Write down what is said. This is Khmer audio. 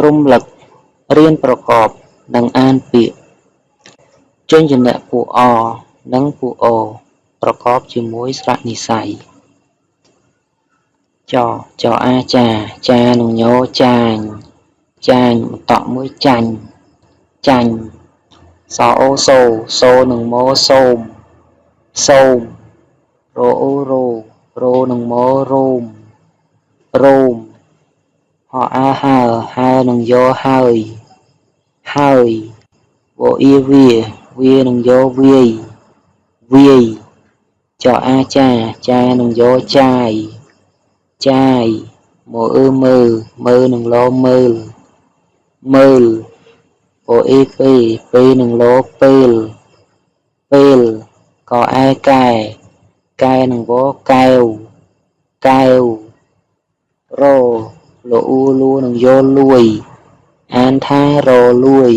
រំលឹករៀនប្រកបនិងអានពាក្យចេញចំណែកពួកអនិងពួកអូប្រកបជាមួយស្រៈនិស្ស័យចអាចានឹងញោចាញបន្តមួយចាញ់សអូសូនឹងម៉ូសូមរអូរនឹងម៉ូរោមហោអាហើនឹងយោហើយវអ៊ីវានឹងយោវាយចអាចានឹងយោចាយម៉ូមើនឹងលោមើលអូអេពេនឹងលោពេលក៏ឯកែនឹងវកែវរលអ៊ូលួនឹងយោលួយអានថារលួយ